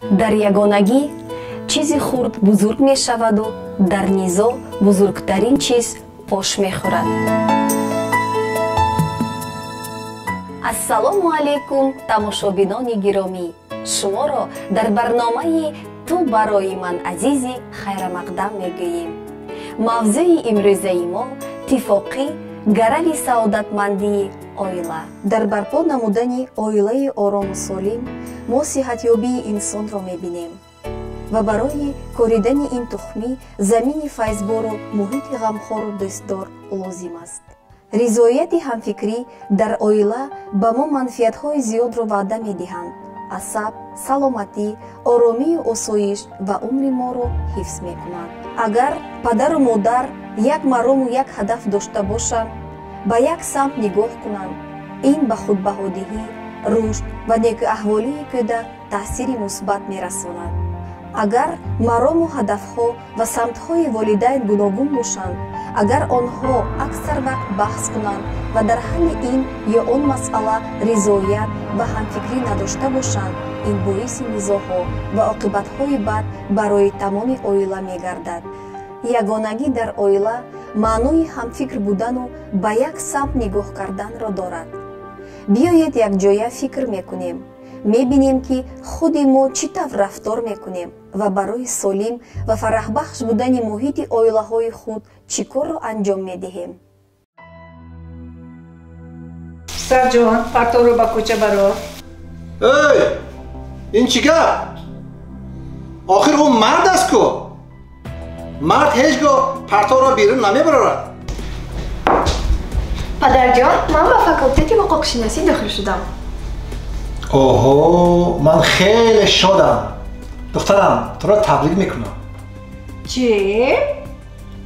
дар ягонагӣ чизи хурд бузург мешаваду дар низоъ бузургтарин чиз ош мехӯрад. ассалому алайкум тамошобинони гиромӣ, шуморо дар барномаи ту барои ман азизи хайрамақдам мегӯем. мавзӯи имрӯзаи мо тифоқӣ гарави саодатмандии оила. дар барпо намудани оилаи орому солим мо сиҳатёбии инсонро мебинем ва барои коридани ин тухмӣ замини файзбору муҳити ғамхору дӯстдор лозим аст. ризояти ҳамфикрӣ дар оила ба мо манфиатҳои зиёдро ваъда медиҳанд. асаб, саломатӣ, оромию осоиш ва умри моро ҳифз мекунанд. агар падару модар як марому як ҳадаф дошта бошанд, ба як самт нигоҳ кунанд, ин ба худбаҳодиҳӣ, рушд ва некуаҳволии кӯдак таъсири мусбат мерасонад. агар марому ҳадафҳо ва самтҳои волидайн гуногун бошанд, агар онҳо аксар вақт баҳс кунанд ва дар ҳалли ин ё он масъала ризоят ва ҳамфикрӣ надошта бошанд, ин боиси низоъҳо ва оқибатҳои бад барои тамоми оила мегардад. ягонагӣ дар оила маънои ҳамфикр будану ба як самт нигоҳ карданро дорад. биёед якҷоя фикр мекунем, мебинем ки худи мо чӣ тавр рафтор мекунем ва барои солим ва фараҳбахш будани муҳити оилаҳои худ чӣ корро анҷом медиҳем. писарҷон, парторо ба кӯча барор. эй, ин чӣ гап? охир ӯ мард аст ку? мард ҳеҷ гоҳ парторро берун намебарорад. падарҷон, ман ба факултети ҳуқуқшиносӣ дохил шудам. оҳо, ман хеле шодам. духтарам, туро табрик мекунам. чӣ?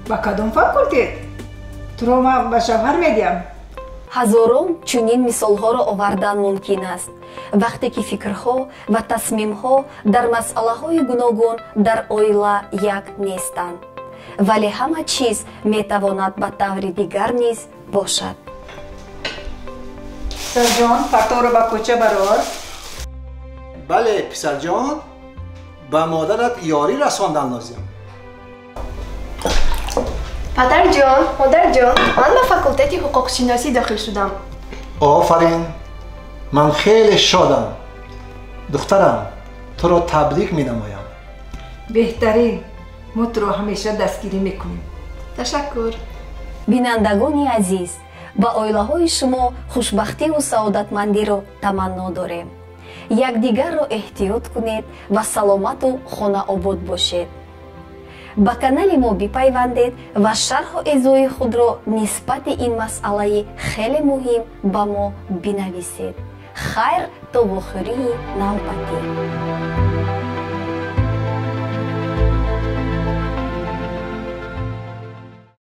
ба кадом факултет? туро ман ба шавҳар медиҳам. ҳазорон чунин мисолҳоро овардан мумкин аст, вақте ки фикрҳо ва тасмимҳо дар масъалаҳои гуногун дар оила як нестанд, вале ҳама чиз метавонад ба таври дигар низ бошад. писарҷон, парторо ба кӯча барор. бале писарҷон, ба модарат ёрӣ расондан лозим. падарҷон, модарҷон, ман ба факултети ҳуқуқшиносӣ дохил шудам. офарин, ман хеле шодам. духтарам, туро табрик менамоям. беҳтарин, мо туро ҳамеша дастгирӣ мекунем. ташаккур. бинандагони азиз, ба оилаҳои шумо хушбахтиву саодатмандиро таманно дорем. якдигарро эҳтиёт кунед ва саломату хонаобод бошед. ба канали мо бипайвандед ва шарҳу эзои худро нисбати ин масъалаи хеле муҳим ба мо бинависед. хайр то вохӯрии навбатӣ.